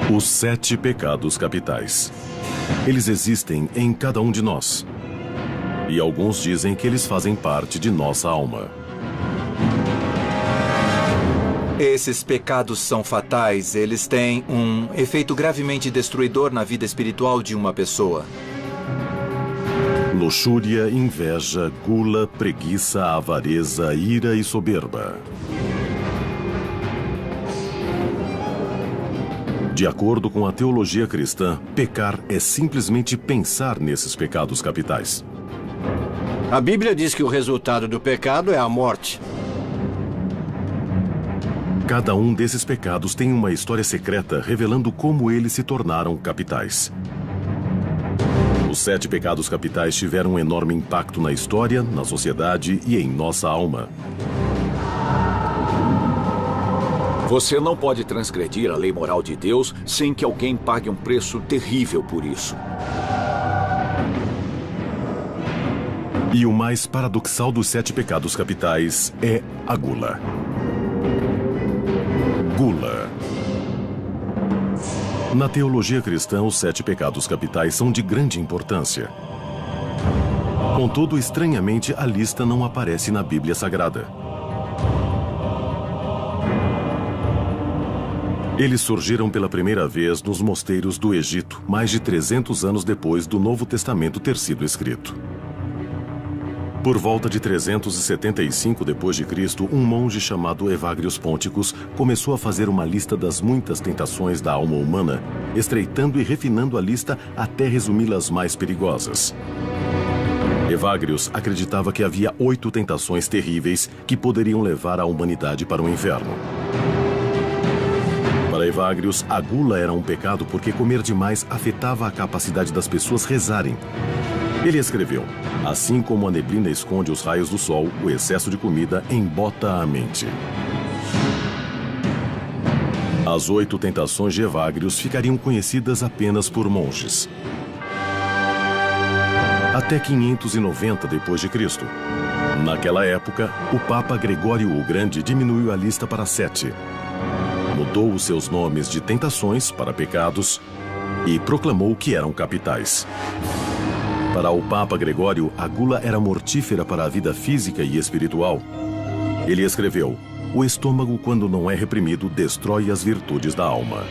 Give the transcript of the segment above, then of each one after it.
Os 7 pecados capitais. Eles existem em cada um de nós. E alguns dizem que eles fazem parte de nossa alma. Esses pecados são fatais. Eles têm um efeito gravemente destruidor na vida espiritual de uma pessoa. Luxúria, inveja, gula, preguiça, avareza, ira e soberba. De acordo com a teologia cristã, pecar é simplesmente pensar nesses pecados capitais. A Bíblia diz que o resultado do pecado é a morte. Cada um desses pecados tem uma história secreta revelando como eles se tornaram capitais. Os 7 pecados capitais tiveram um enorme impacto na história, na sociedade e em nossa alma. Você não pode transgredir a lei moral de Deus sem que alguém pague um preço terrível por isso. E o mais paradoxal dos 7 pecados capitais é a gula. Gula. Na teologia cristã, os 7 pecados capitais são de grande importância. Contudo, estranhamente, a lista não aparece na Bíblia Sagrada. Eles surgiram pela primeira vez nos mosteiros do Egito, mais de 300 anos depois do Novo Testamento ter sido escrito. Por volta de 375 d.C., um monge chamado Evagrius Ponticus começou a fazer uma lista das muitas tentações da alma humana, estreitando e refinando a lista até resumi-las mais perigosas. Evagrius acreditava que havia 8 tentações terríveis que poderiam levar a humanidade para o inferno. Para Evagrius, a gula era um pecado porque comer demais afetava a capacidade das pessoas rezarem. Ele escreveu: assim como a neblina esconde os raios do sol, o excesso de comida embota a mente. As 8 tentações de Evagrius ficariam conhecidas apenas por monges. Até 590 d.C. Naquela época, o Papa Gregório o Grande diminuiu a lista para 7. Mudou os seus nomes de tentações para pecados e proclamou que eram capitais. Para o Papa Gregório, a gula era mortífera para a vida física e espiritual. Ele escreveu: o estômago, quando não é reprimido, destrói as virtudes da alma.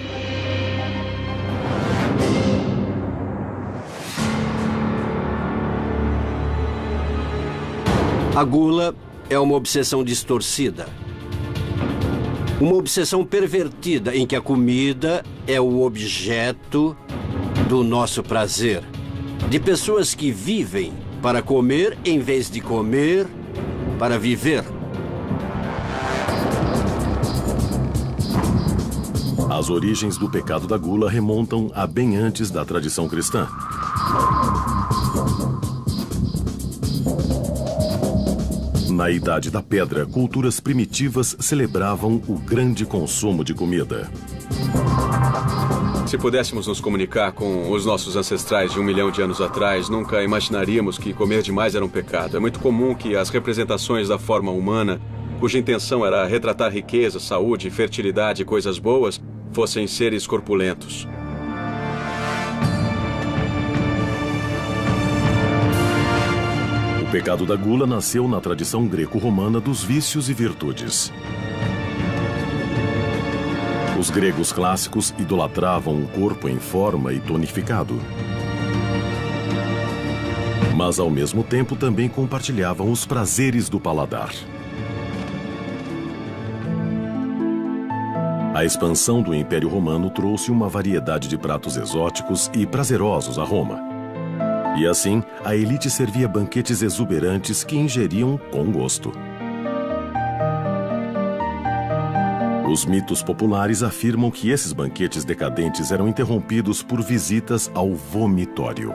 A gula é uma obsessão distorcida. Uma obsessão pervertida em que a comida é o objeto do nosso prazer. De pessoas que vivem para comer em vez de comer para viver. As origens do pecado da gula remontam a bem antes da tradição cristã. Na Idade da Pedra, culturas primitivas celebravam o grande consumo de comida. Se pudéssemos nos comunicar com os nossos ancestrais de 1 milhão de anos atrás, nunca imaginaríamos que comer demais era um pecado. É muito comum que as representações da forma humana, cuja intenção era retratar riqueza, saúde, fertilidade e coisas boas, fossem seres corpulentos. O pecado da gula nasceu na tradição greco-romana dos vícios e virtudes. Os gregos clássicos idolatravam um corpo em forma e tonificado. Mas, ao mesmo tempo, também compartilhavam os prazeres do paladar. A expansão do Império Romano trouxe uma variedade de pratos exóticos e prazerosos a Roma. E assim, a elite servia banquetes exuberantes que ingeriam com gosto. Os mitos populares afirmam que esses banquetes decadentes eram interrompidos por visitas ao vomitório,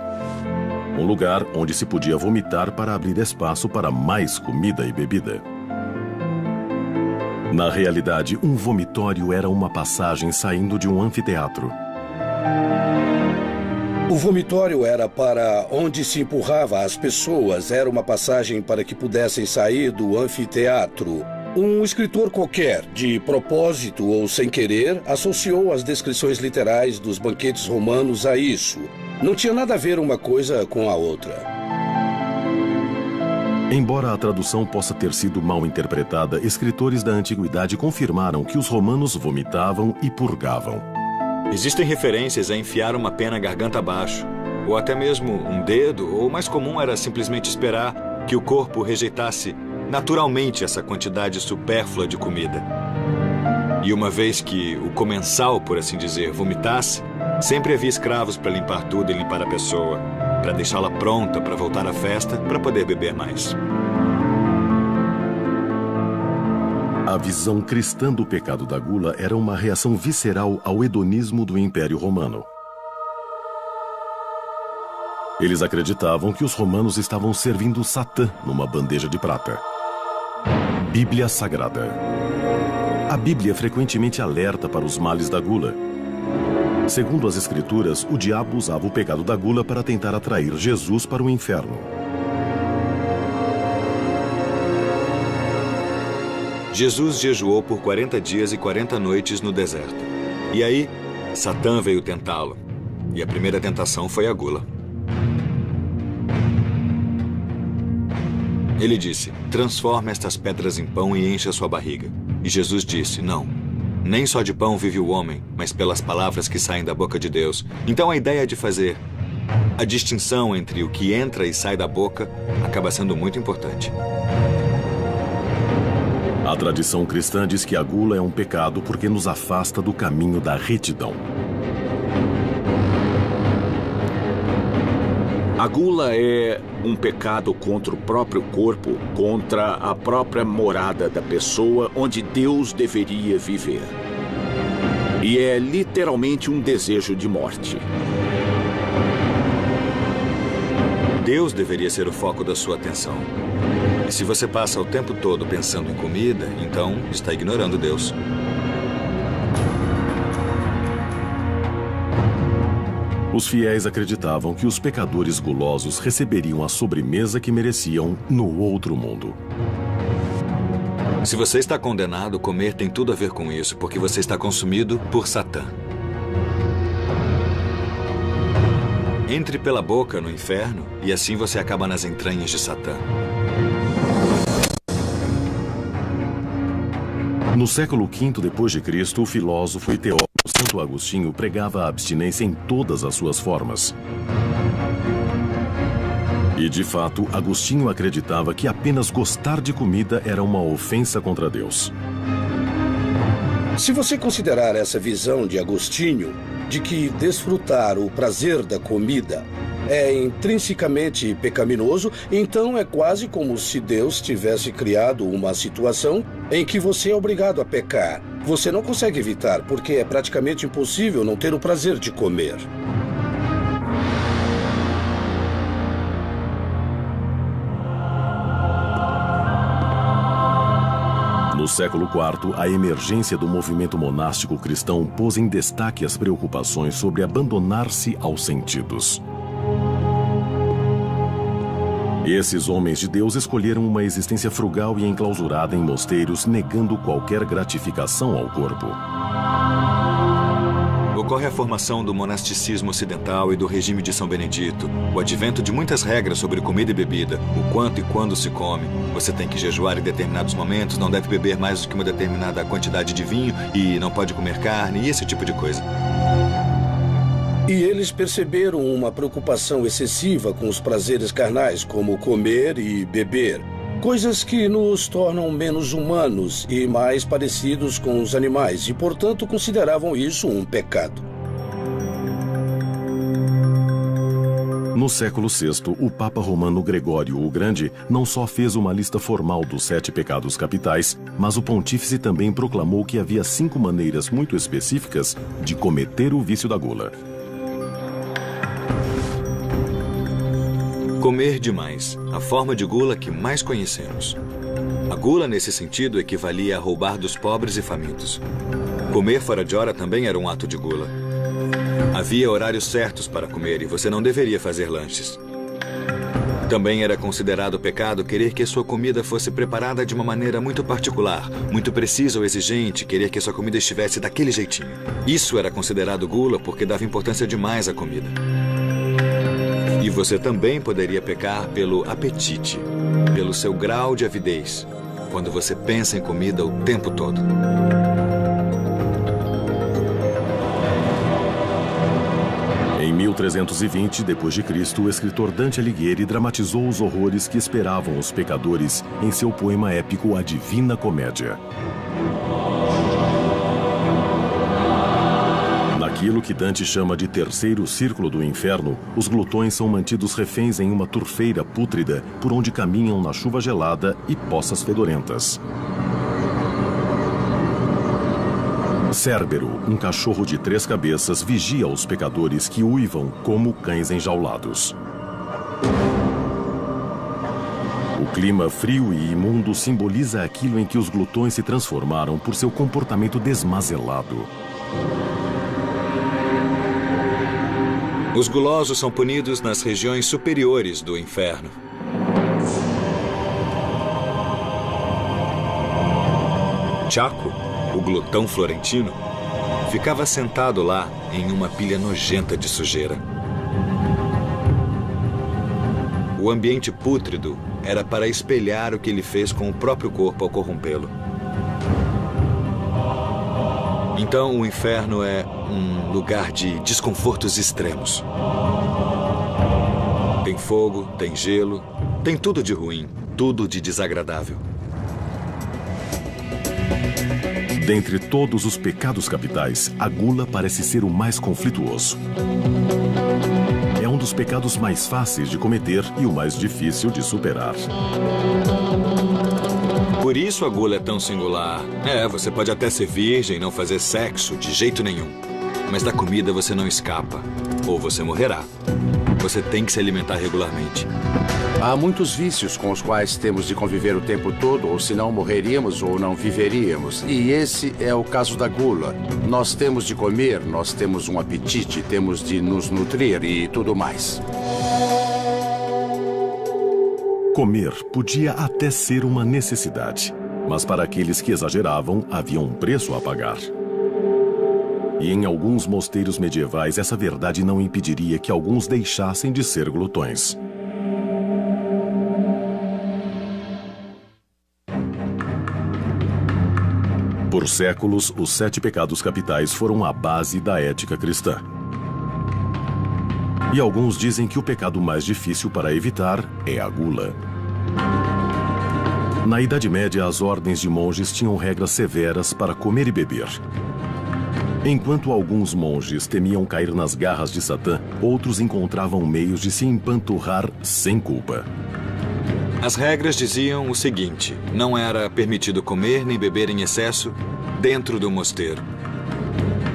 um lugar onde se podia vomitar para abrir espaço para mais comida e bebida. Na realidade, um vomitório era uma passagem saindo de um anfiteatro. O vomitório era para onde se empurrava as pessoas, era uma passagem para que pudessem sair do anfiteatro. Um escritor qualquer, de propósito ou sem querer, associou as descrições literais dos banquetes romanos a isso. Não tinha nada a ver uma coisa com a outra. Embora a tradução possa ter sido mal interpretada, escritores da antiguidade confirmaram que os romanos vomitavam e purgavam. Existem referências a enfiar uma pena garganta abaixo, ou até mesmo um dedo, ou o mais comum era simplesmente esperar que o corpo rejeitasse naturalmente essa quantidade supérflua de comida. E uma vez que o comensal, por assim dizer, vomitasse, sempre havia escravos para limpar tudo e limpar a pessoa, para deixá-la pronta para voltar à festa, para poder beber mais. A visão cristã do pecado da gula era uma reação visceral ao hedonismo do Império Romano. Eles acreditavam que os romanos estavam servindo Satã numa bandeja de prata. Bíblia Sagrada. A Bíblia frequentemente alerta para os males da gula. Segundo as Escrituras, o diabo usava o pecado da gula para tentar atrair Jesus para o inferno. Jesus jejuou por 40 dias e 40 noites no deserto. E aí, Satã veio tentá-lo. E a primeira tentação foi a gula. Ele disse, transforma estas pedras em pão e enche a sua barriga. E Jesus disse, não, nem só de pão vive o homem, mas pelas palavras que saem da boca de Deus. Então a ideia de fazer a distinção entre o que entra e sai da boca acaba sendo muito importante. A tradição cristã diz que a gula é um pecado porque nos afasta do caminho da retidão. A gula é um pecado contra o próprio corpo, contra a própria morada da pessoa onde Deus deveria viver. E é literalmente um desejo de morte. Deus deveria ser o foco da sua atenção. E se você passa o tempo todo pensando em comida, então está ignorando Deus. Os fiéis acreditavam que os pecadores gulosos receberiam a sobremesa que mereciam no outro mundo. Se você está condenado, comer tem tudo a ver com isso, porque você está consumido por Satã. Entre pela boca no inferno e assim você acaba nas entranhas de Satã. No século V d.C., o filósofo e teólogo Santo Agostinho pregava a abstinência em todas as suas formas. E, de fato, Agostinho acreditava que apenas gostar de comida era uma ofensa contra Deus. Se você considerar essa visão de Agostinho, de que desfrutar o prazer da comida é intrinsecamente pecaminoso, então é quase como se Deus tivesse criado uma situação em que você é obrigado a pecar. Você não consegue evitar, porque é praticamente impossível não ter o prazer de comer. No século IV, a emergência do movimento monástico cristão pôs em destaque as preocupações sobre abandonar-se aos sentidos. Esses homens de Deus escolheram uma existência frugal e enclausurada em mosteiros, negando qualquer gratificação ao corpo. Ocorre a formação do monasticismo ocidental e do regime de São Benedito, o advento de muitas regras sobre comida e bebida, o quanto e quando se come. Você tem que jejuar em determinados momentos, não deve beber mais do que uma determinada quantidade de vinho e não pode comer carne e esse tipo de coisa. E eles perceberam uma preocupação excessiva com os prazeres carnais, como comer e beber. Coisas que nos tornam menos humanos e mais parecidos com os animais, e, portanto, consideravam isso um pecado. No século VI, o Papa Romano Gregório o Grande não só fez uma lista formal dos 7 pecados capitais, mas o pontífice também proclamou que havia 5 maneiras muito específicas de cometer o vício da gula. Comer demais, a forma de gula que mais conhecemos. A gula, nesse sentido, equivalia a roubar dos pobres e famintos. Comer fora de hora também era um ato de gula. Havia horários certos para comer e você não deveria fazer lanches. Também era considerado pecado querer que sua comida fosse preparada de uma maneira muito particular, muito precisa ou exigente, querer que sua comida estivesse daquele jeitinho. Isso era considerado gula porque dava importância demais à comida. E você também poderia pecar pelo apetite, pelo seu grau de avidez, quando você pensa em comida o tempo todo. Em 1320 d.C., o escritor Dante Alighieri dramatizou os horrores que esperavam os pecadores em seu poema épico A Divina Comédia. Naquilo que Dante chama de terceiro círculo do inferno, os glutões são mantidos reféns em uma turfeira pútrida por onde caminham na chuva gelada e poças fedorentas. Cérbero, um cachorro de 3 cabeças, vigia os pecadores que uivam como cães enjaulados. O clima frio e imundo simboliza aquilo em que os glutões se transformaram por seu comportamento desmazelado. Os gulosos são punidos nas regiões superiores do inferno. Chaco, o glutão florentino, ficava sentado lá em uma pilha nojenta de sujeira. O ambiente pútrido era para espelhar o que ele fez com o próprio corpo ao corrompê-lo. Então, o inferno é um lugar de desconfortos extremos. Tem fogo, tem gelo, tem tudo de ruim, tudo de desagradável. Dentre todos os pecados capitais, a gula parece ser o mais conflituoso. É um dos pecados mais fáceis de cometer e o mais difícil de superar. Por isso a gula é tão singular. Você pode até ser virgem e não fazer sexo de jeito nenhum. Mas da comida você não escapa. Ou você morrerá. Você tem que se alimentar regularmente. Há muitos vícios com os quais temos de conviver o tempo todo, ou senão morreríamos ou não viveríamos. E esse é o caso da gula. Nós temos de comer, nós temos um apetite, temos de nos nutrir e tudo mais. Comer podia até ser uma necessidade, mas para aqueles que exageravam, havia um preço a pagar. E em alguns mosteiros medievais, essa verdade não impediria que alguns deixassem de ser glutões. Por séculos, os 7 pecados capitais foram a base da ética cristã. E alguns dizem que o pecado mais difícil para evitar é a gula. Na Idade Média, as ordens de monges tinham regras severas para comer e beber. Enquanto alguns monges temiam cair nas garras de Satã, outros encontravam meios de se empanturrar sem culpa. As regras diziam o seguinte: não era permitido comer nem beber em excesso dentro do mosteiro.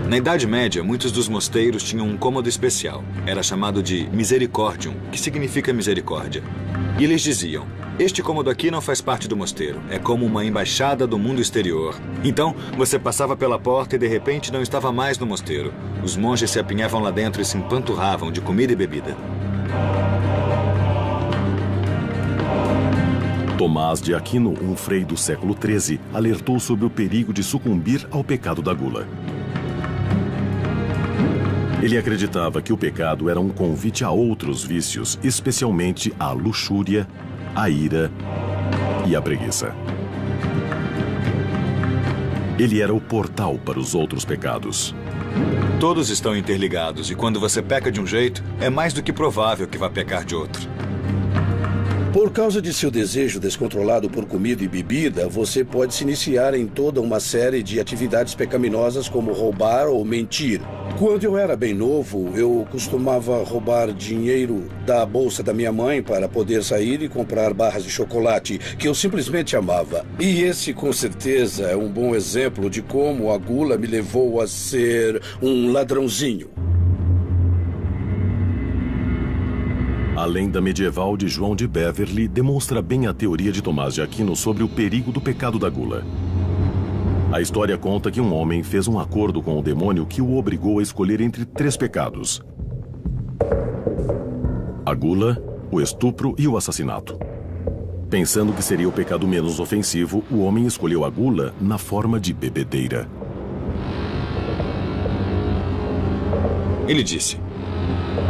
Na Idade Média, muitos dos mosteiros tinham um cômodo especial. Era chamado de misericordium, que significa misericórdia. E eles diziam: este cômodo aqui não faz parte do mosteiro. É como uma embaixada do mundo exterior. Então, você passava pela porta e de repente não estava mais no mosteiro. Os monges se apinhavam lá dentro e se empanturravam de comida e bebida. Tomás de Aquino, um frei do século XIII, alertou sobre o perigo de sucumbir ao pecado da gula. Ele acreditava que o pecado era um convite a outros vícios, especialmente a luxúria, a ira e a preguiça. Ele era o portal para os outros pecados. Todos estão interligados e quando você peca de um jeito, é mais do que provável que vá pecar de outro. Por causa de seu desejo descontrolado por comida e bebida, você pode se iniciar em toda uma série de atividades pecaminosas como roubar ou mentir. Quando eu era bem novo, eu costumava roubar dinheiro da bolsa da minha mãe para poder sair e comprar barras de chocolate, que eu simplesmente amava. E esse, com certeza, é um bom exemplo de como a gula me levou a ser um ladrãozinho. A lenda medieval de João de Beverly demonstra bem a teoria de Tomás de Aquino sobre o perigo do pecado da gula. A história conta que um homem fez um acordo com o demônio que o obrigou a escolher entre 3 pecados: a gula, o estupro e o assassinato. Pensando que seria o pecado menos ofensivo, o homem escolheu a gula na forma de bebedeira. Ele disse: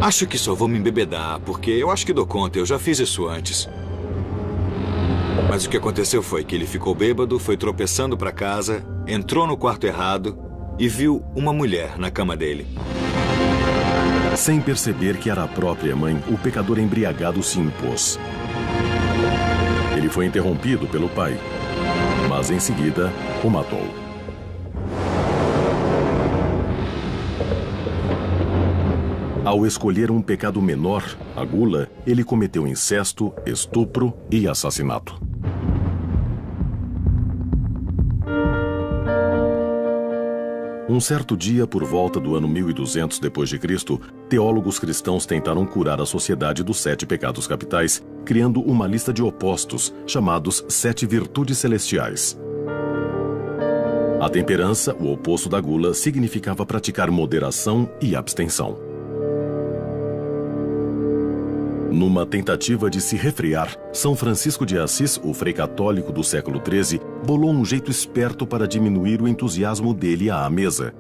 acho que só vou me embebedar, porque eu acho que dou conta, eu já fiz isso antes. Mas o que aconteceu foi que ele ficou bêbado, foi tropeçando para casa, entrou no quarto errado e viu uma mulher na cama dele. Sem perceber que era a própria mãe, o pecador embriagado se impôs. Ele foi interrompido pelo pai, mas em seguida o matou. Ao escolher um pecado menor, a gula, ele cometeu incesto, estupro e assassinato. Um certo dia, por volta do ano 1200 d.C., teólogos cristãos tentaram curar a sociedade dos 7 pecados capitais, criando uma lista de opostos, chamados 7 virtudes celestiais. A temperança, o oposto da gula, significava praticar moderação e abstenção. Numa tentativa de se refrear, São Francisco de Assis, o frei católico do século XIII, bolou um jeito esperto para diminuir o entusiasmo dele à mesa.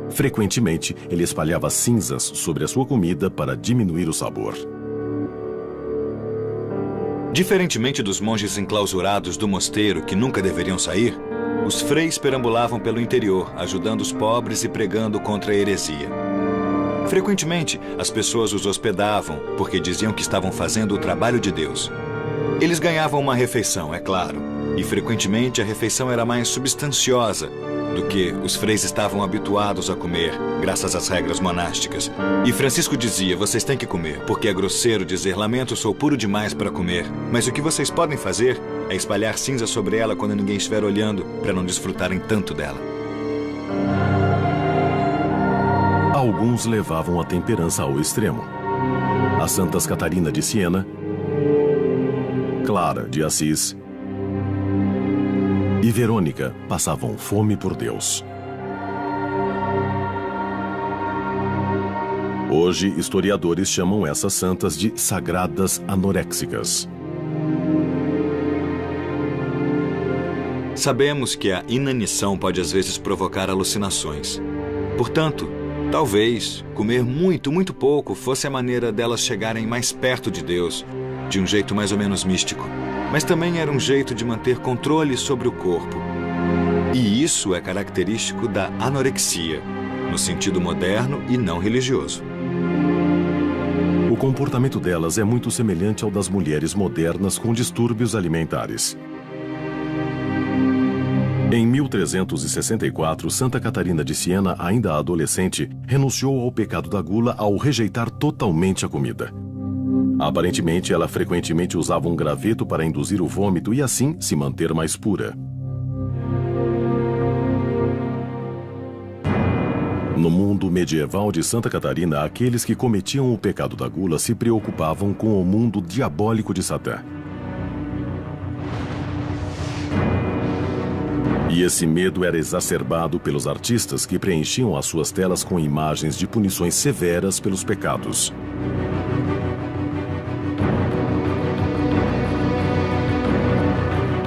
Frequentemente, ele espalhava cinzas sobre a sua comida para diminuir o sabor. Diferentemente dos monges enclausurados do mosteiro que nunca deveriam sair, os freis perambulavam pelo interior, ajudando os pobres e pregando contra a heresia. Frequentemente, as pessoas os hospedavam porque diziam que estavam fazendo o trabalho de Deus. Eles ganhavam uma refeição, é claro, e frequentemente a refeição era mais substanciosa do que os freis estavam habituados a comer, graças às regras monásticas. E Francisco dizia: vocês têm que comer, porque é grosseiro dizer lamento, sou puro demais para comer. Mas o que vocês podem fazer é espalhar cinza sobre ela quando ninguém estiver olhando, para não desfrutarem tanto dela. Alguns levavam a temperança ao extremo. As Santas Catarina de Siena, Clara de Assis e Verônica passavam fome por Deus. Hoje, historiadores chamam essas santas de sagradas anoréxicas. Sabemos que a inanição pode às vezes provocar alucinações. Portanto, talvez comer muito, muito pouco fosse a maneira delas chegarem mais perto de Deus, de um jeito mais ou menos místico. Mas também era um jeito de manter controle sobre o corpo. E isso é característico da anorexia, no sentido moderno e não religioso. O comportamento delas é muito semelhante ao das mulheres modernas com distúrbios alimentares. Em 1364, Santa Catarina de Siena, ainda adolescente, renunciou ao pecado da gula ao rejeitar totalmente a comida. Aparentemente, ela frequentemente usava um graveto para induzir o vômito e assim se manter mais pura. No mundo medieval de Santa Catarina, aqueles que cometiam o pecado da gula se preocupavam com o mundo diabólico de Satã. E esse medo era exacerbado pelos artistas que preenchiam as suas telas com imagens de punições severas pelos pecados.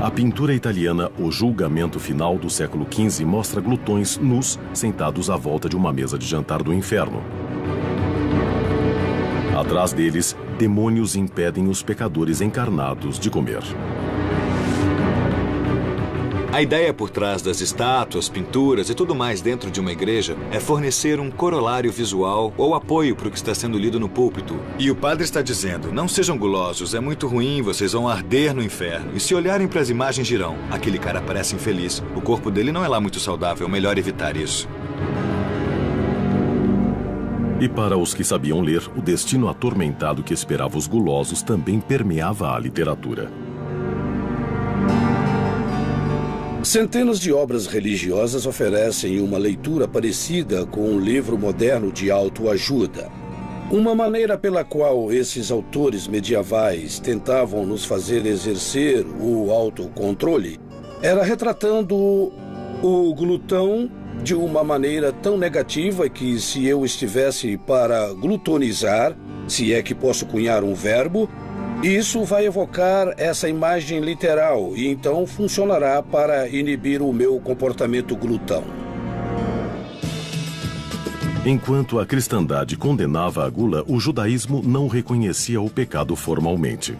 A pintura italiana O Julgamento Final do século XV mostra glutões nus sentados à volta de uma mesa de jantar do inferno. Atrás deles, demônios impedem os pecadores encarnados de comer. A ideia por trás das estátuas, pinturas e tudo mais dentro de uma igreja é fornecer um corolário visual ou apoio para o que está sendo lido no púlpito. E o padre está dizendo: não sejam gulosos, é muito ruim, vocês vão arder no inferno. E se olharem para as imagens dirão: aquele cara parece infeliz, o corpo dele não é lá muito saudável, melhor evitar isso. E para os que sabiam ler, o destino atormentado que esperava os gulosos também permeava a literatura. Centenas de obras religiosas oferecem uma leitura parecida com um livro moderno de autoajuda. Uma maneira pela qual esses autores medievais tentavam nos fazer exercer o autocontrole era retratando o glutão de uma maneira tão negativa que, se eu estivesse para glutonizar, se é que posso cunhar um verbo, Isso vai evocar essa imagem literal e então funcionará para inibir o meu comportamento glutão. Enquanto a cristandade condenava a gula, o judaísmo não reconhecia o pecado formalmente.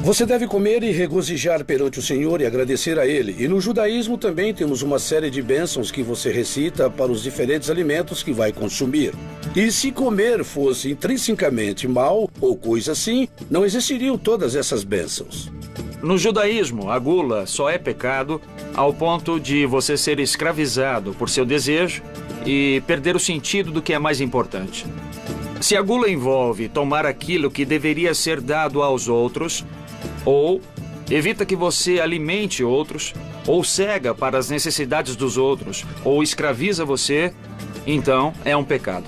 Você deve comer e regozijar perante o Senhor e agradecer a Ele. E no judaísmo também temos uma série de bênçãos que você recita para os diferentes alimentos que vai consumir. E se comer fosse intrinsecamente mal ou coisa assim, não existiriam todas essas bênçãos. No judaísmo, a gula só é pecado ao ponto de você ser escravizado por seu desejo e perder o sentido do que é mais importante. Se a gula envolve tomar aquilo que deveria ser dado aos outros, ou evita que você alimente outros, ou cega para as necessidades dos outros, ou escraviza você, então é um pecado.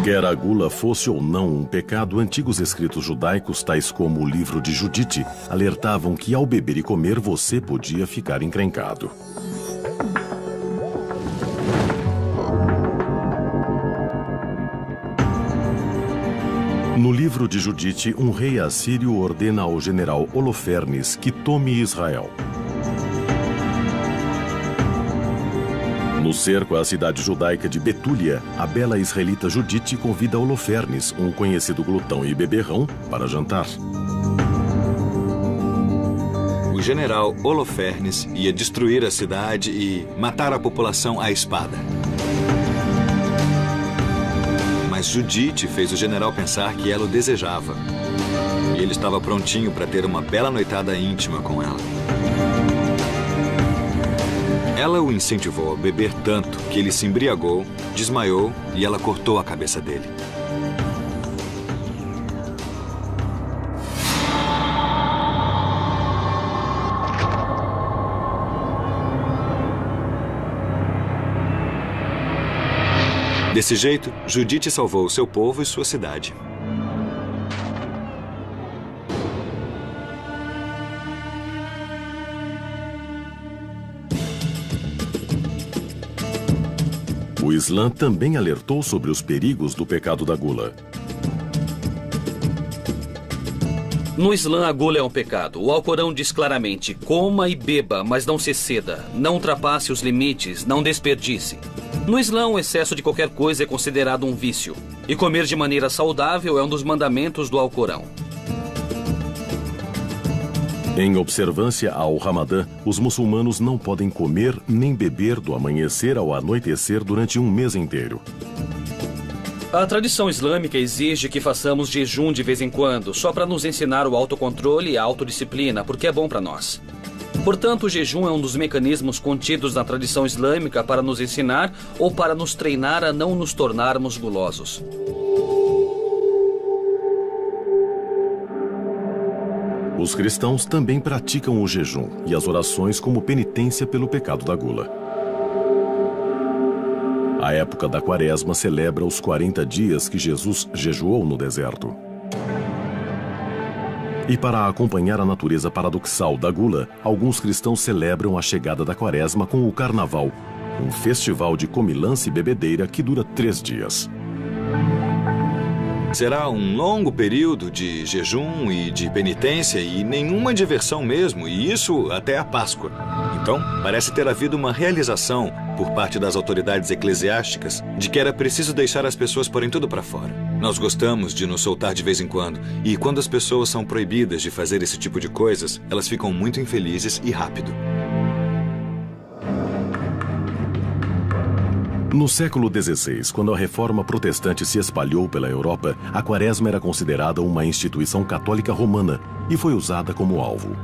Quer a gula fosse ou não um pecado, antigos escritos judaicos, tais como o livro de Judite, alertavam que ao beber e comer você podia ficar encrencado. No livro de Judite, um rei assírio ordena ao general Holofernes que tome Israel. No cerco à cidade judaica de Betúlia, a bela israelita Judite convida Holofernes, um conhecido glutão e beberrão, para jantar. O general Holofernes ia destruir a cidade e matar a população à espada. Mas Judite fez o general pensar que ela o desejava. E ele estava prontinho para ter uma bela noitada íntima com ela. Ela o incentivou a beber tanto que ele se embriagou, desmaiou e ela cortou a cabeça dele. Desse jeito, Judite salvou seu povo e sua cidade. O Islã também alertou sobre os perigos do pecado da gula. No Islã, a gula é um pecado. O Alcorão diz claramente: coma e beba, mas não se exceda. Não ultrapasse os limites, não desperdice. No Islã, o excesso de qualquer coisa é considerado um vício. E comer de maneira saudável é um dos mandamentos do Alcorão. Em observância ao Ramadã, os muçulmanos não podem comer nem beber do amanhecer ao anoitecer durante um mês inteiro. A tradição islâmica exige que façamos jejum de vez em quando, só para nos ensinar o autocontrole e a autodisciplina, porque é bom para nós. Portanto, o jejum é um dos mecanismos contidos na tradição islâmica para nos ensinar ou para nos treinar a não nos tornarmos gulosos. Os cristãos também praticam o jejum e as orações como penitência pelo pecado da gula. A época da Quaresma celebra os 40 dias que Jesus jejuou no deserto. E para acompanhar a natureza paradoxal da gula, alguns cristãos celebram a chegada da Quaresma com o Carnaval, um festival de comilança e bebedeira que dura 3 dias. Será um longo período de jejum e de penitência e nenhuma diversão mesmo, e isso até a Páscoa. Então, parece ter havido uma realização por parte das autoridades eclesiásticas de que era preciso deixar as pessoas porem tudo para fora. Nós gostamos de nos soltar de vez em quando, e quando as pessoas são proibidas de fazer esse tipo de coisas, elas ficam muito infelizes e rápido. No século XVI, quando a reforma protestante se espalhou pela Europa, a Quaresma era considerada uma instituição católica romana e foi usada como alvo.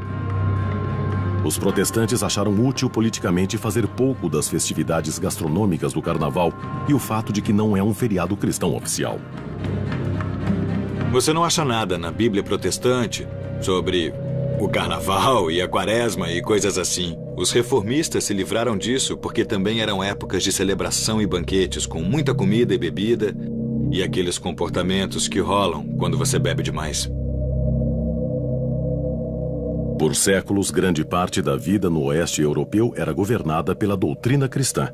Os protestantes acharam útil politicamente fazer pouco das festividades gastronômicas do Carnaval e o fato de que não é um feriado cristão oficial. Você não acha nada na Bíblia protestante sobre o Carnaval e a Quaresma e coisas assim. Os reformistas se livraram disso porque também eram épocas de celebração e banquetes com muita comida e bebida e aqueles comportamentos que rolam quando você bebe demais. Por séculos, grande parte da vida no oeste europeu era governada pela doutrina cristã.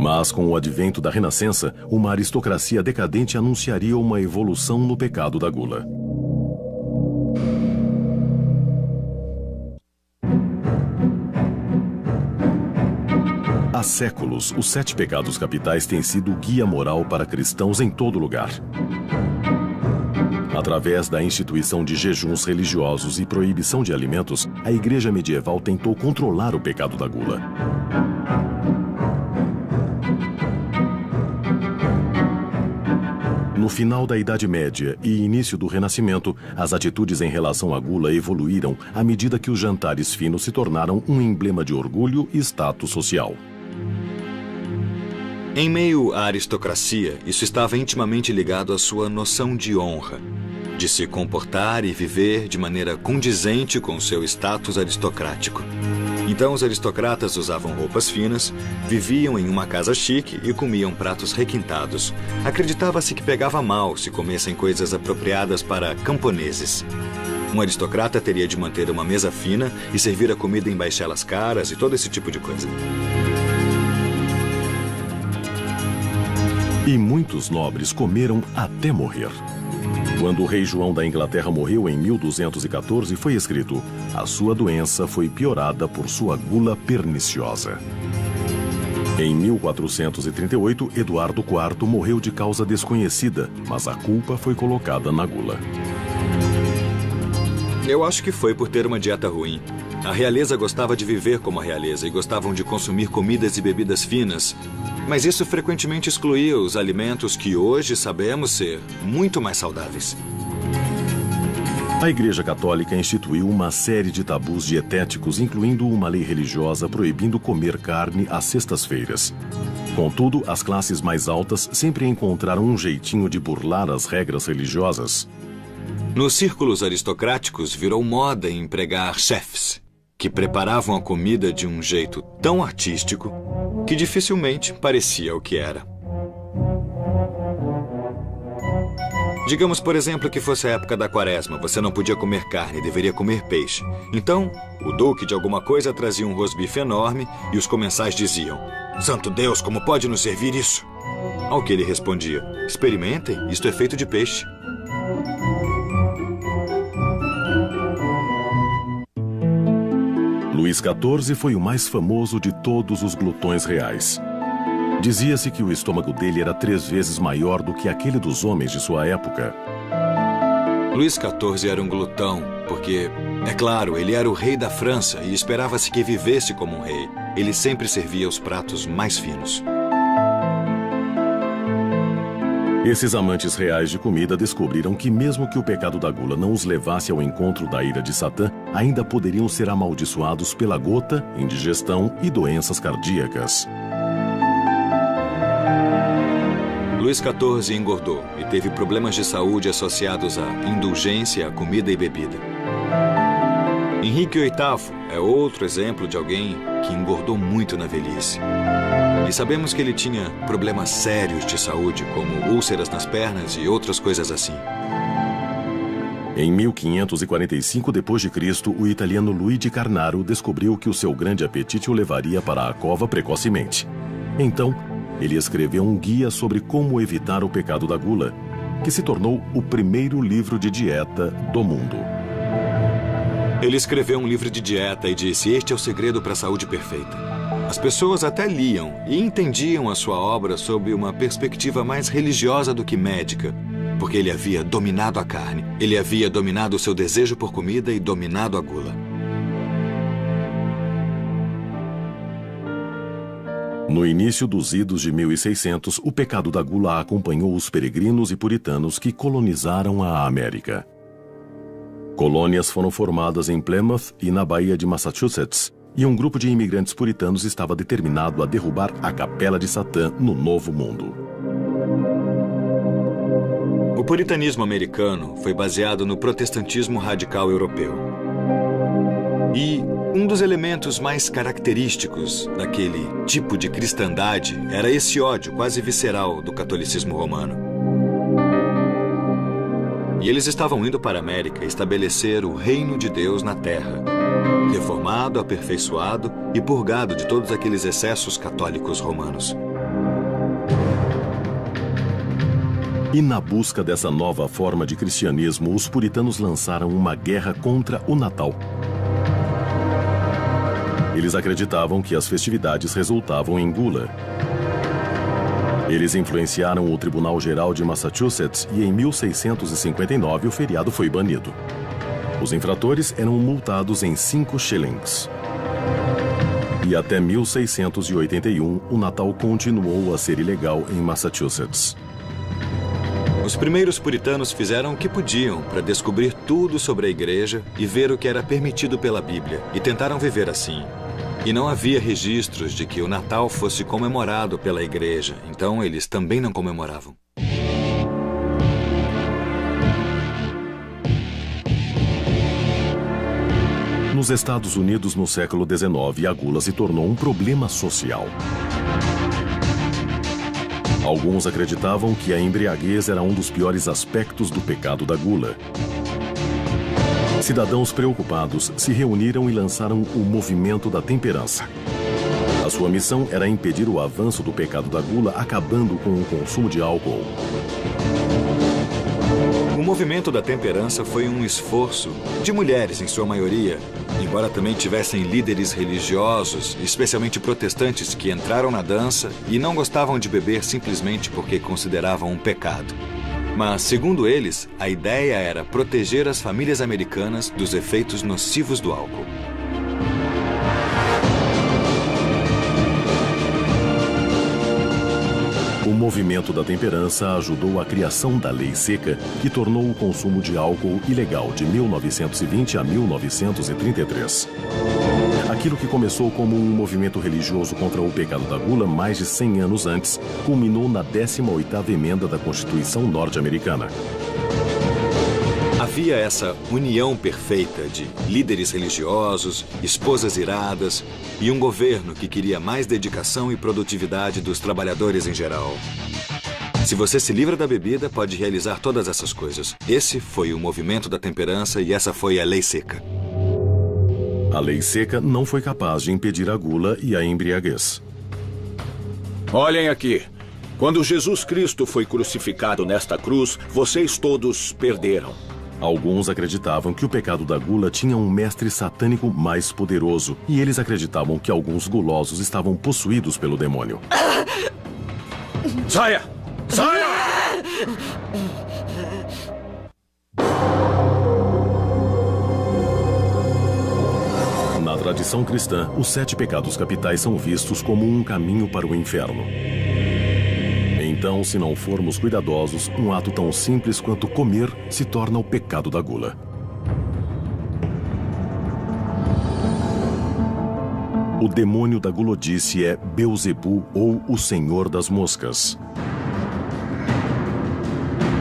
Mas com o advento da Renascença, uma aristocracia decadente anunciaria uma evolução no pecado da gula. Há séculos, os 7 pecados capitais têm sido guia moral para cristãos em todo lugar. Através da instituição de jejuns religiosos e proibição de alimentos, a Igreja medieval tentou controlar o pecado da gula. No final da Idade Média e início do Renascimento, as atitudes em relação à gula evoluíram à medida que os jantares finos se tornaram um emblema de orgulho e status social. Em meio à aristocracia, isso estava intimamente ligado à sua noção de honra, de se comportar e viver de maneira condizente com seu status aristocrático. Então, os aristocratas usavam roupas finas, viviam em uma casa chique e comiam pratos requintados. Acreditava-se que pegava mal se comessem coisas apropriadas para camponeses. Um aristocrata teria de manter uma mesa fina e servir a comida em baixelas caras e todo esse tipo de coisa. E muitos nobres comeram até morrer. Quando o rei João da Inglaterra morreu em 1214, foi escrito: a sua doença foi piorada por sua gula perniciosa. Em 1438, Eduardo IV morreu de causa desconhecida, mas a culpa foi colocada na gula. Eu acho que foi por ter uma dieta ruim. A realeza gostava de viver como a realeza e gostavam de consumir comidas e bebidas finas. Mas isso frequentemente excluía os alimentos que hoje sabemos ser muito mais saudáveis. A Igreja Católica instituiu uma série de tabus dietéticos, incluindo uma lei religiosa proibindo comer carne às sextas-feiras. Contudo, as classes mais altas sempre encontraram um jeitinho de burlar as regras religiosas. Nos círculos aristocráticos, virou moda empregar chefes, que preparavam a comida de um jeito tão artístico que dificilmente parecia o que era. Digamos, por exemplo, que fosse a época da quaresma. Você não podia comer carne, deveria comer peixe. Então, o duque de alguma coisa trazia um rosbife enorme e os comensais diziam: "Santo Deus, como pode nos servir isso?" Ao que ele respondia: "Experimentem, isto é feito de peixe." Luís XIV foi o mais famoso de todos os glutões reais. Dizia-se que o estômago dele era 3 vezes maior do que aquele dos homens de sua época. Luís XIV era um glutão, porque, é claro, ele era o rei da França e esperava-se que vivesse como um rei. Ele sempre servia os pratos mais finos. Esses amantes reais de comida descobriram que mesmo que o pecado da gula não os levasse ao encontro da ira de Satã, ainda poderiam ser amaldiçoados pela gota, indigestão e doenças cardíacas. Luís XIV engordou e teve problemas de saúde associados à indulgência à comida e bebida. Henrique VIII é outro exemplo de alguém que engordou muito na velhice. E sabemos que ele tinha problemas sérios de saúde, como úlceras nas pernas e outras coisas assim. Em 1545 d.C., o italiano Luigi Carnaro descobriu que o seu grande apetite o levaria para a cova precocemente. Então, ele escreveu um guia sobre como evitar o pecado da gula, que se tornou o primeiro livro de dieta do mundo. Ele escreveu um livro de dieta e disse: "Este é o segredo para a saúde perfeita." As pessoas até liam e entendiam a sua obra sob uma perspectiva mais religiosa do que médica, porque ele havia dominado a carne, ele havia dominado o seu desejo por comida e dominado a gula. No início dos idos de 1600, o pecado da gula acompanhou os peregrinos e puritanos que colonizaram a América. Colônias foram formadas em Plymouth e na Baía de Massachusetts, e um grupo de imigrantes puritanos estava determinado a derrubar a Capela de Satã no Novo Mundo. O puritanismo americano foi baseado no protestantismo radical europeu. E um dos elementos mais característicos daquele tipo de cristandade era esse ódio quase visceral do catolicismo romano. E eles estavam indo para a América estabelecer o reino de Deus na terra, reformado, aperfeiçoado e purgado de todos aqueles excessos católicos romanos. E na busca dessa nova forma de cristianismo, os puritanos lançaram uma guerra contra o Natal. Eles acreditavam que as festividades resultavam em gula. Eles influenciaram o Tribunal Geral de Massachusetts e em 1659 o feriado foi banido. Os infratores eram multados em 5 shillings. E até 1681, o Natal continuou a ser ilegal em Massachusetts. Os primeiros puritanos fizeram o que podiam para descobrir tudo sobre a igreja e ver o que era permitido pela Bíblia, e tentaram viver assim. E não havia registros de que o Natal fosse comemorado pela igreja, então eles também não comemoravam. Nos Estados Unidos, no século XIX, a gula se tornou um problema social. Alguns acreditavam que a embriaguez era um dos piores aspectos do pecado da gula. Cidadãos preocupados se reuniram e lançaram o Movimento da Temperança. A sua missão era impedir o avanço do pecado da gula, acabando com o consumo de álcool. O Movimento da Temperança foi um esforço de mulheres, em sua maioria, embora também tivessem líderes religiosos, especialmente protestantes, que entraram na dança e não gostavam de beber simplesmente porque consideravam um pecado. Mas, segundo eles, a ideia era proteger as famílias americanas dos efeitos nocivos do álcool. O Movimento da Temperança ajudou a criação da Lei Seca, que tornou o consumo de álcool ilegal de 1920 a 1933. Aquilo que começou como um movimento religioso contra o pecado da gula mais de 100 anos antes, culminou na 18ª emenda da Constituição norte-americana. Havia essa união perfeita de líderes religiosos, esposas iradas e um governo que queria mais dedicação e produtividade dos trabalhadores em geral. Se você se livra da bebida, pode realizar todas essas coisas. Esse foi o Movimento da Temperança e essa foi a Lei Seca. A Lei Seca não foi capaz de impedir a gula e a embriaguez. Olhem aqui. Quando Jesus Cristo foi crucificado nesta cruz, vocês todos perderam. Alguns acreditavam que o pecado da gula tinha um mestre satânico mais poderoso, e eles acreditavam que alguns gulosos estavam possuídos pelo demônio. Saia! Saia! Na tradição cristã, os 7 pecados capitais são vistos como um caminho para o inferno. Então, se não formos cuidadosos, um ato tão simples quanto comer se torna o pecado da gula. O demônio da gulodice é Beelzebu, ou o Senhor das Moscas.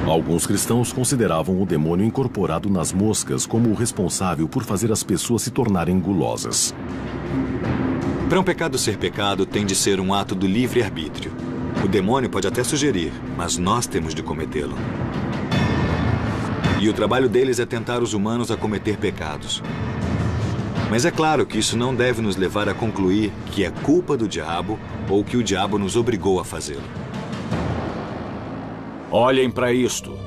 Alguns cristãos consideravam o demônio incorporado nas moscas como o responsável por fazer as pessoas se tornarem gulosas. Para um pecado ser pecado, tem de ser um ato do livre-arbítrio. O demônio pode até sugerir, mas nós temos de cometê-lo. E o trabalho deles é tentar os humanos a cometer pecados. Mas é claro que isso não deve nos levar a concluir que é culpa do diabo ou que o diabo nos obrigou a fazê-lo. Olhem para isto.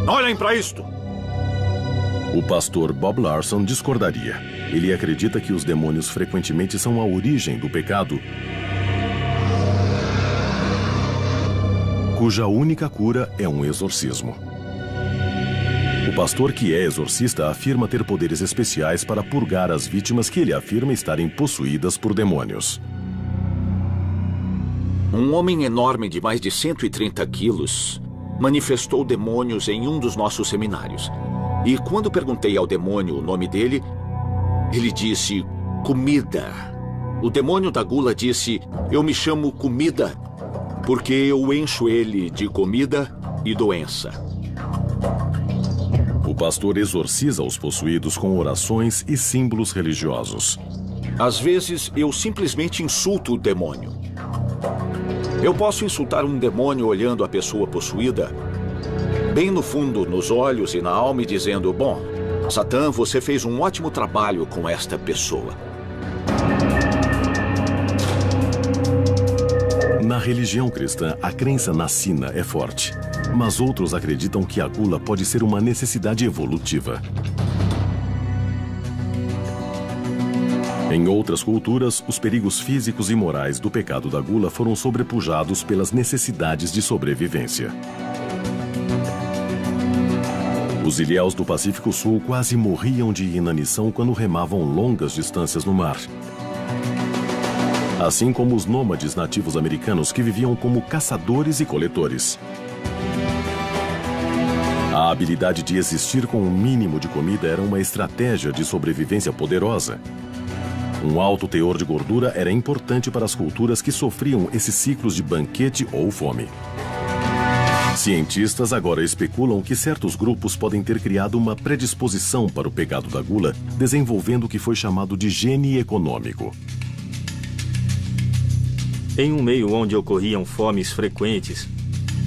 Olhem para isto! O pastor Bob Larson discordaria. Ele acredita que os demônios frequentemente são a origem do pecado, cuja única cura é um exorcismo. O pastor que é exorcista afirma ter poderes especiais para purgar as vítimas que ele afirma estarem possuídas por demônios. Um homem enorme de mais de 130 quilos manifestou demônios em um dos nossos seminários. E quando perguntei ao demônio o nome dele, ele disse comida. O demônio da gula disse: eu me chamo comida porque eu encho ele de comida e doença. O pastor exorciza os possuídos com orações e símbolos religiosos. Às vezes, eu simplesmente insulto o demônio. Eu posso insultar um demônio olhando a pessoa possuída bem no fundo, nos olhos e na alma, e dizendo: bom, Satã, você fez um ótimo trabalho com esta pessoa. Na religião cristã, a crença na sina é forte. Mas outros acreditam que a gula pode ser uma necessidade evolutiva. Em outras culturas, os perigos físicos e morais do pecado da gula foram sobrepujados pelas necessidades de sobrevivência. Os ilhéus do Pacífico Sul quase morriam de inanição quando remavam longas distâncias no mar. Assim como os nômades nativos americanos que viviam como caçadores e coletores. A habilidade de existir com um mínimo de comida era uma estratégia de sobrevivência poderosa. Um alto teor de gordura era importante para as culturas que sofriam esses ciclos de banquete ou fome. Cientistas agora especulam que certos grupos podem ter criado uma predisposição para o pecado da gula, desenvolvendo o que foi chamado de gene econômico. Em um meio onde ocorriam fomes frequentes,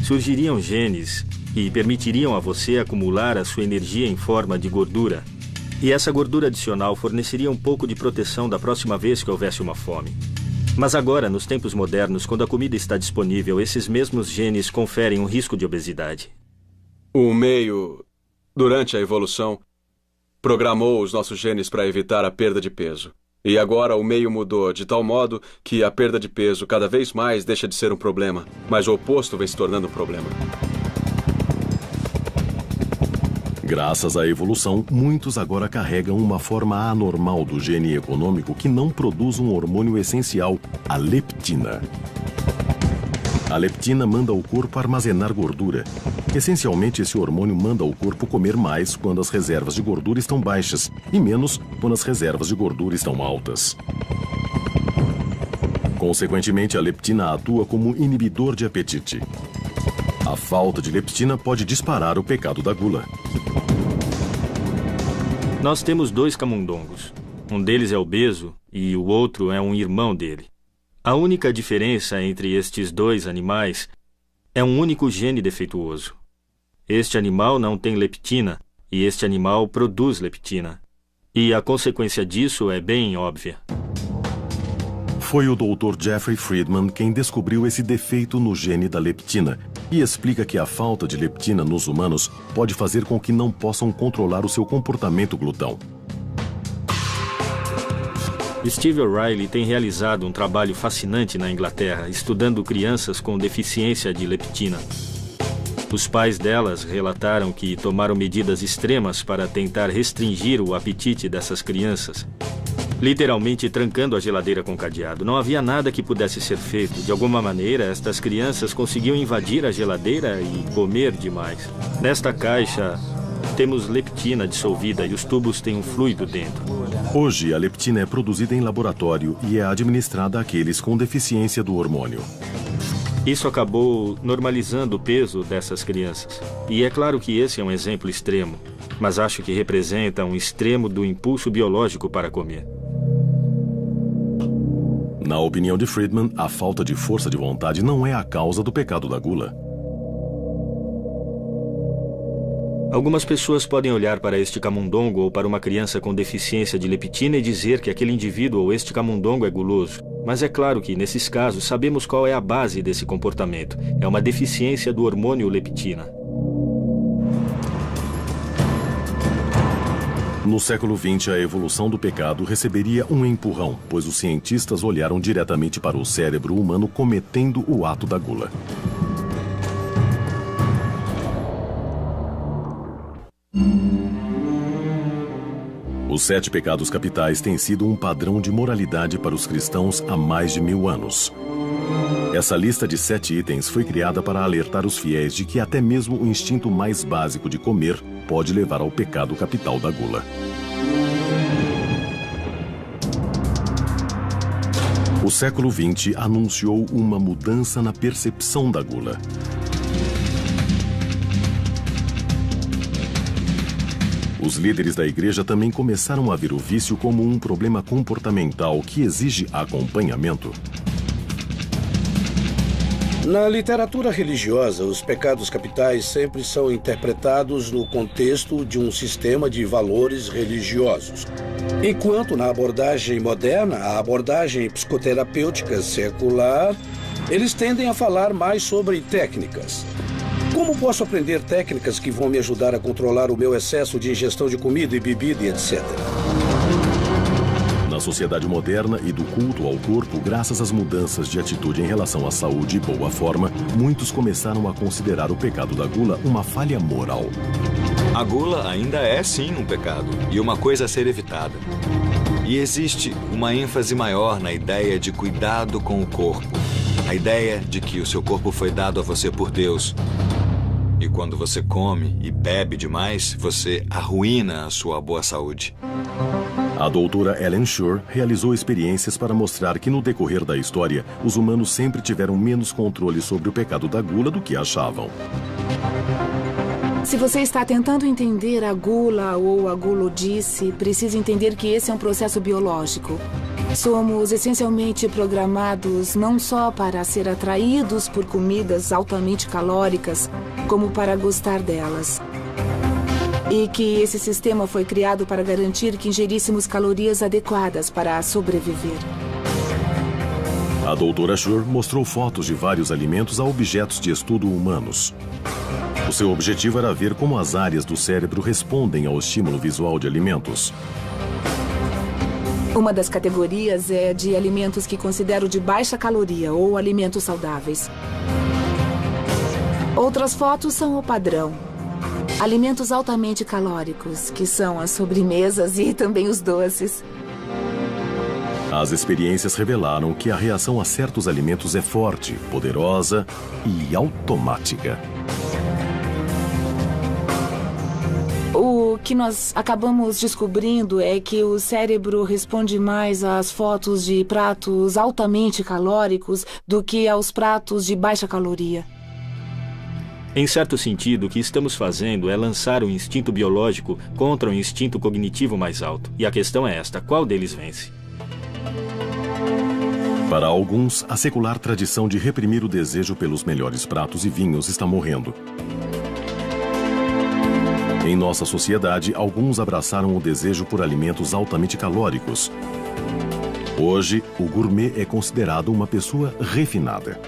surgiriam genes que permitiriam a você acumular a sua energia em forma de gordura. E essa gordura adicional forneceria um pouco de proteção da próxima vez que houvesse uma fome. Mas agora, nos tempos modernos, quando a comida está disponível, esses mesmos genes conferem um risco de obesidade. O meio, durante a evolução, programou os nossos genes para evitar a perda de peso. E agora o meio mudou de tal modo que a perda de peso cada vez mais deixa de ser um problema, mas o oposto vem se tornando um problema. Graças à evolução, muitos agora carregam uma forma anormal do gene econômico que não produz um hormônio essencial, a leptina. A leptina manda o corpo armazenar gordura. Essencialmente, esse hormônio manda o corpo comer mais quando as reservas de gordura estão baixas e menos quando as reservas de gordura estão altas. Consequentemente, a leptina atua como inibidor de apetite. A falta de leptina pode disparar o pecado da gula. Nós temos 2 camundongos. Um deles é obeso e o outro é um irmão dele. A única diferença entre estes 2 animais é um único gene defeituoso. Este animal não tem leptina e este animal produz leptina. E a consequência disso é bem óbvia. Foi o Dr. Jeffrey Friedman quem descobriu esse defeito no gene da leptina e explica que a falta de leptina nos humanos pode fazer com que não possam controlar o seu comportamento glutão. Steve O'Reilly tem realizado um trabalho fascinante na Inglaterra, estudando crianças com deficiência de leptina. Os pais delas relataram que tomaram medidas extremas para tentar restringir o apetite dessas crianças. Literalmente trancando a geladeira com cadeado. Não havia nada que pudesse ser feito. De alguma maneira, estas crianças conseguiam invadir a geladeira e comer demais. Nesta caixa, temos leptina dissolvida e os tubos têm um fluido dentro. Hoje, a leptina é produzida em laboratório e é administrada àqueles com deficiência do hormônio. Isso acabou normalizando o peso dessas crianças. E é claro que esse é um exemplo extremo, mas acho que representa um extremo do impulso biológico para comer. Na opinião de Friedman, a falta de força de vontade não é a causa do pecado da gula. Algumas pessoas podem olhar para este camundongo ou para uma criança com deficiência de leptina e dizer que aquele indivíduo ou este camundongo é guloso. Mas é claro que, nesses casos, sabemos qual é a base desse comportamento. É uma deficiência do hormônio leptina. No século XX, a evolução do pecado receberia um empurrão, pois os cientistas olharam diretamente para o cérebro humano cometendo o ato da gula. Os 7 pecados capitais têm sido um padrão de moralidade para os cristãos há mais de 1000 anos. Essa lista de 7 itens foi criada para alertar os fiéis de que até mesmo o instinto mais básico de comer pode levar ao pecado capital da gula. O século XX anunciou uma mudança na percepção da gula. Os líderes da igreja também começaram a ver o vício como um problema comportamental que exige acompanhamento. Na literatura religiosa, os pecados capitais sempre são interpretados no contexto de um sistema de valores religiosos. Enquanto na abordagem moderna, a abordagem psicoterapêutica secular, eles tendem a falar mais sobre técnicas. Como posso aprender técnicas que vão me ajudar a controlar o meu excesso de ingestão de comida e bebida e etc? Na sociedade moderna e do culto ao corpo, graças às mudanças de atitude em relação à saúde e boa forma, muitos começaram a considerar o pecado da gula uma falha moral. A gula ainda é, sim, um pecado e uma coisa a ser evitada. E existe uma ênfase maior na ideia de cuidado com o corpo. A ideia de que o seu corpo foi dado a você por Deus. E quando você come e bebe demais, você arruína a sua boa saúde. A doutora Ellen Shore realizou experiências para mostrar que no decorrer da história, os humanos sempre tiveram menos controle sobre o pecado da gula do que achavam. Se você está tentando entender a gula ou a gulodice, precisa entender que esse é um processo biológico. Somos essencialmente programados não só para ser atraídos por comidas altamente calóricas, como para gostar delas. E que esse sistema foi criado para garantir que ingeríssemos calorias adequadas para sobreviver. A doutora Shore mostrou fotos de vários alimentos a objetos de estudo humanos. O seu objetivo era ver como as áreas do cérebro respondem ao estímulo visual de alimentos. Uma das categorias é de alimentos que considero de baixa caloria ou alimentos saudáveis. Outras fotos são o padrão. Alimentos altamente calóricos, que são as sobremesas e também os doces. As experiências revelaram que a reação a certos alimentos é forte, poderosa e automática. O que nós acabamos descobrindo é que o cérebro responde mais às fotos de pratos altamente calóricos do que aos pratos de baixa caloria. Em certo sentido, o que estamos fazendo é lançar o instinto biológico contra o instinto cognitivo mais alto. E a questão é esta: qual deles vence? Para alguns, a secular tradição de reprimir o desejo pelos melhores pratos e vinhos está morrendo. Em nossa sociedade, alguns abraçaram o desejo por alimentos altamente calóricos. Hoje, o gourmet é considerado uma pessoa refinada.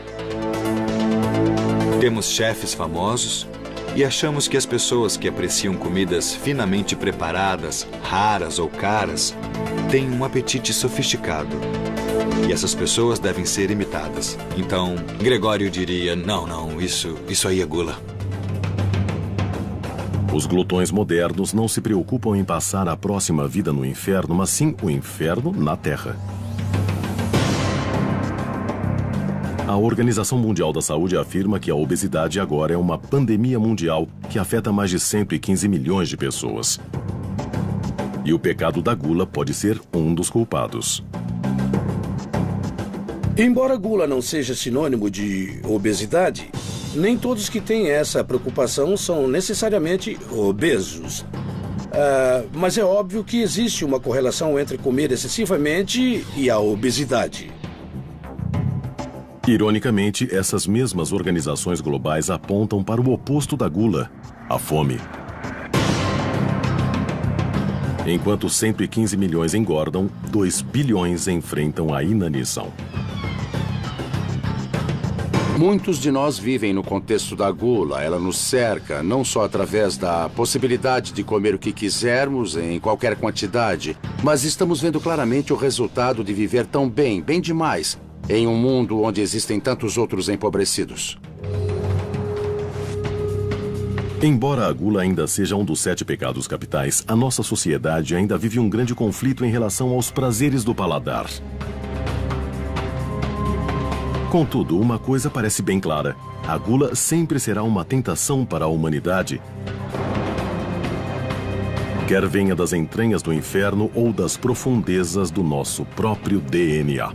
Temos chefes famosos e achamos que as pessoas que apreciam comidas finamente preparadas, raras ou caras, têm um apetite sofisticado. E essas pessoas devem ser imitadas. Então, Gregório diria, não, isso aí é gula. Os glutões modernos não se preocupam em passar a próxima vida no inferno, mas sim o inferno na Terra. A Organização Mundial da Saúde afirma que a obesidade agora é uma pandemia mundial que afeta mais de 115 milhões de pessoas. E o pecado da gula pode ser um dos culpados. Embora gula não seja sinônimo de obesidade, nem todos que têm essa preocupação são necessariamente obesos. Mas é óbvio que existe uma correlação entre comer excessivamente e a obesidade. Ironicamente, essas mesmas organizações globais apontam para o oposto da gula, a fome. Enquanto 115 milhões engordam, 2 bilhões enfrentam a inanição. Muitos de nós vivem no contexto da gula. Ela nos cerca, não só através da possibilidade de comer o que quisermos em qualquer quantidade, mas estamos vendo claramente o resultado de viver tão bem demais, em um mundo onde existem tantos outros empobrecidos. Embora a gula ainda seja um dos 7 pecados capitais, a nossa sociedade ainda vive um grande conflito em relação aos prazeres do paladar. Contudo, uma coisa parece bem clara: a gula sempre será uma tentação para a humanidade, quer venha das entranhas do inferno ou das profundezas do nosso próprio DNA.